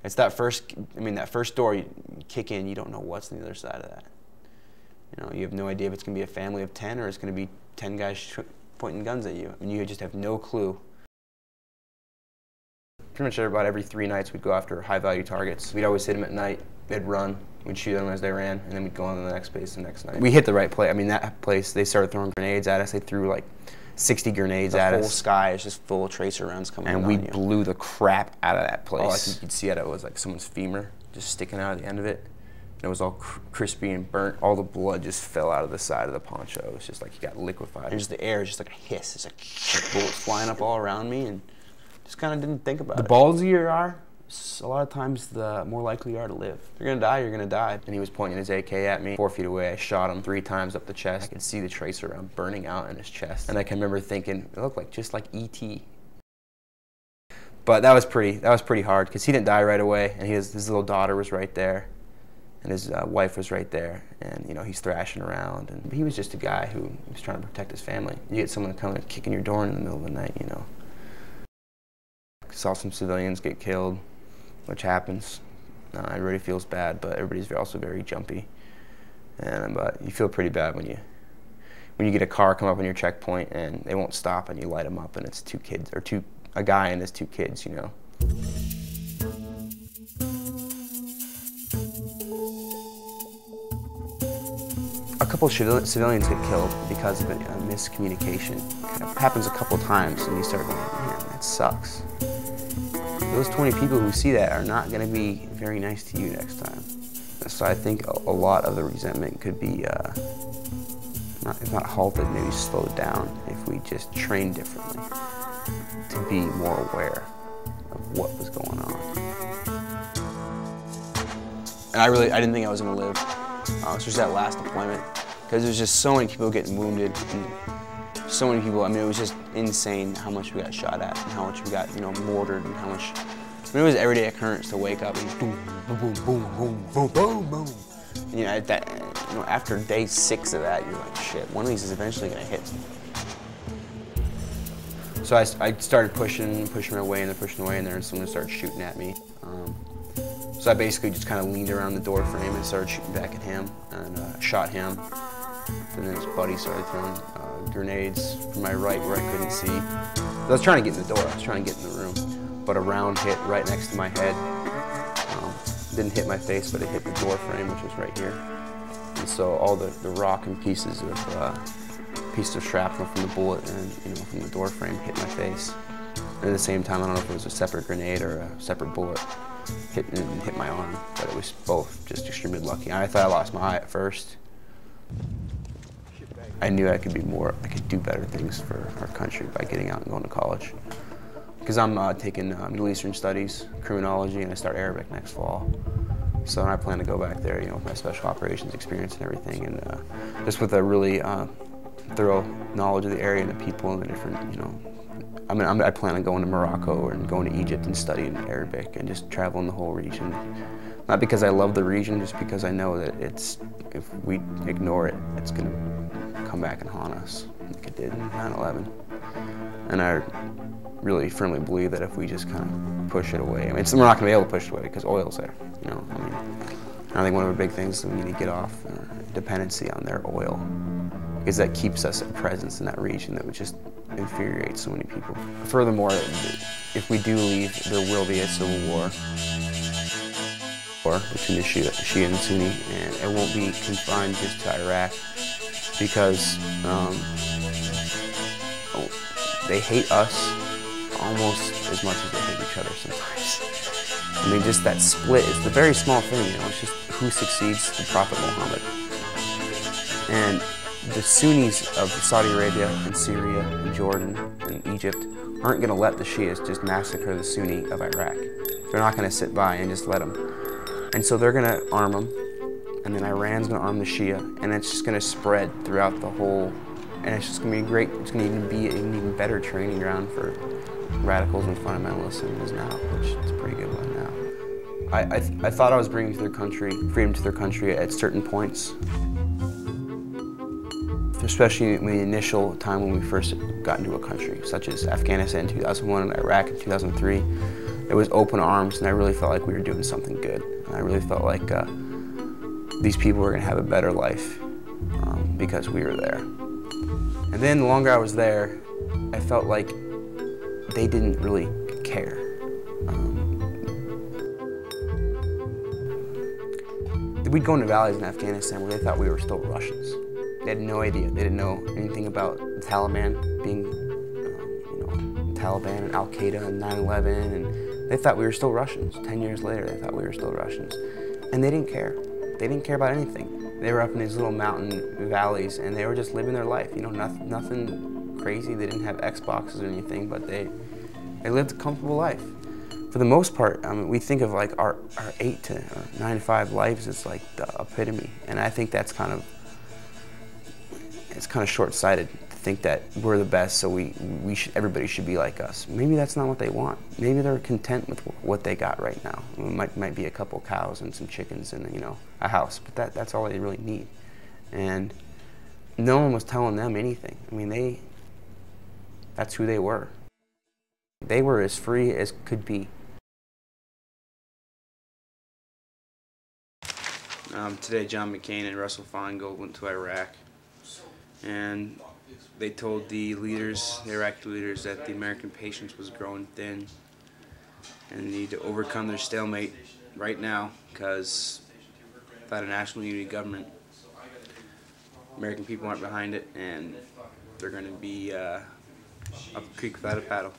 It's that first, that first door you kick in, you don't know what's on the other side of that. You know, you have no idea if it's going to be a family of 10 or it's going to be 10 guys pointing guns at you. You just have no clue. Pretty much about every 3 nights we'd go after high-value targets. We'd always hit them at night, they'd run, we'd shoot them as they ran, and then we'd go on to the next base the next night. We hit the right place. That place, they started throwing grenades at us. They threw like 60 grenades at us. The whole sky is just full of tracer rounds coming in. And we blew the crap out of that place. All I think you could see it was like someone's femur just sticking out of the end of it. And it was all crispy and burnt. All the blood just fell out of the side of the poncho. It was just like you got liquefied. And just the air is just like a hiss. It's like bullets flying up all around me, and just kind of didn't think about it. The ballsier you are, a lot of times the more likely you are to live. If you're gonna die, you're gonna die. And he was pointing his AK at me. 4 feet away, I shot him 3 times up the chest. I could see the tracer round burning out in his chest. And I can remember thinking, it looked like just like E.T. But that was pretty hard because he didn't die right away, and his little daughter was right there, and his wife was right there, and you know, he's thrashing around, and he was just a guy who was trying to protect his family. You get someone to come and kick in your door in the middle of the night, you know. Saw some civilians get killed, which happens. Everybody feels bad, but everybody's also very jumpy, and but you feel pretty bad when you get a car come up on your checkpoint and they won't stop, and you light them up, and it's 2 kids or a guy and his 2 kids, you know. A couple of civilians get killed because of a miscommunication. It happens a couple times, and you start going, man, that sucks. Those 20 people who see that are not going to be very nice to you next time. So I think a lot of the resentment could be, if not halted, maybe slowed down if we just trained differently to be more aware of what was going on. And I didn't think I was going to live. Especially that last deployment, because there's just so many people getting wounded, and so many people. It was just insane how much we got shot at, and how much we got, mortared, and how much. It was everyday occurrence to wake up and boom, boom, boom, boom, boom, boom, boom. And, after day 6 of that, you're like, shit, one of these is eventually gonna hit. So I started pushing my way, and there, and someone started shooting at me. So I basically just kind of leaned around the door frame and started shooting back at him, and shot him. And then his buddy started throwing grenades from my right where I couldn't see. I was trying to get in the door, I was trying to get in the room, but a round hit right next to my head. Didn't hit my face, but it hit the door frame, which was right here. And so all the rock and pieces of shrapnel from the bullet and from the door frame hit my face. And at the same time, I don't know if it was a separate grenade or a separate bullet. Hit my arm, but it was both just extremely lucky. I thought I lost my eye at first. I knew I could do better things for our country by getting out and going to college. Because I'm taking Middle Eastern Studies, criminology, and I start Arabic next fall. So I plan to go back there, with my special operations experience and everything, and just with a really thorough knowledge of the area and the people and the different, I plan on going to Morocco and going to Egypt and studying Arabic and just traveling the whole region. Not because I love the region, just because I know that if we ignore it, it's going to come back and haunt us, like it did in 9/11. And I really firmly believe that if we just kind of push it away, we're not going to be able to push it away because oil's there. I think one of the big things that we need to get off dependency on their oil, because that keeps us a presence in that region that would just infuriate so many people. Furthermore, if we do leave, there will be a civil war between the Shia and Sunni, and it won't be confined just to Iraq, because they hate us almost as much as they hate each other sometimes. Just that split is the very small thing, it's just who succeeds the Prophet Muhammad. And the Sunnis of Saudi Arabia and Syria and Jordan and Egypt aren't going to let the Shias just massacre the Sunni of Iraq. They're not going to sit by and just let them. And so they're going to arm them, and then Iran's going to arm the Shia, and it's just going to spread throughout the whole, and it's just going to be great. It's going to even be an even better training ground for radicals and fundamentalists than it is now, which is a pretty good one now. I thought I was bringing freedom to their country at certain points. There's especially in the initial time when we first got into a country, such as Afghanistan in 2001 and Iraq in 2003. It was open arms, and I really felt like we were doing something good. And I really felt like these people were going to have a better life because we were there. And then the longer I was there, I felt like they didn't really care. We'd go into valleys in Afghanistan where they thought we were still Russians. They had no idea. They didn't know anything about the Taliban being, Taliban and Al-Qaeda and 9/11, and they thought we were still Russians. 10 years later, they thought we were still Russians. And they didn't care. They didn't care about anything. They were up in these little mountain valleys, and they were just living their life. nothing crazy. They didn't have Xboxes or anything, but they lived a comfortable life. For the most part, we think of like our 8 to 9 to 5 lives as like the epitome, and I think that's it's kind of short-sighted to think that we're the best, so everybody should be like us. Maybe that's not what they want. Maybe they're content with what they got right now. It might be a couple cows and some chickens and a house, but that's all they really need. And no one was telling them anything. I mean, that's who they were. They were as free as could be. Today, John McCain and Russell Feingold went to Iraq, and they told the Iraqi leaders, that the American patience was growing thin, and they need to overcome their stalemate right now, because without a national unity government, American people aren't behind it, and they're going to be up the creek without a paddle.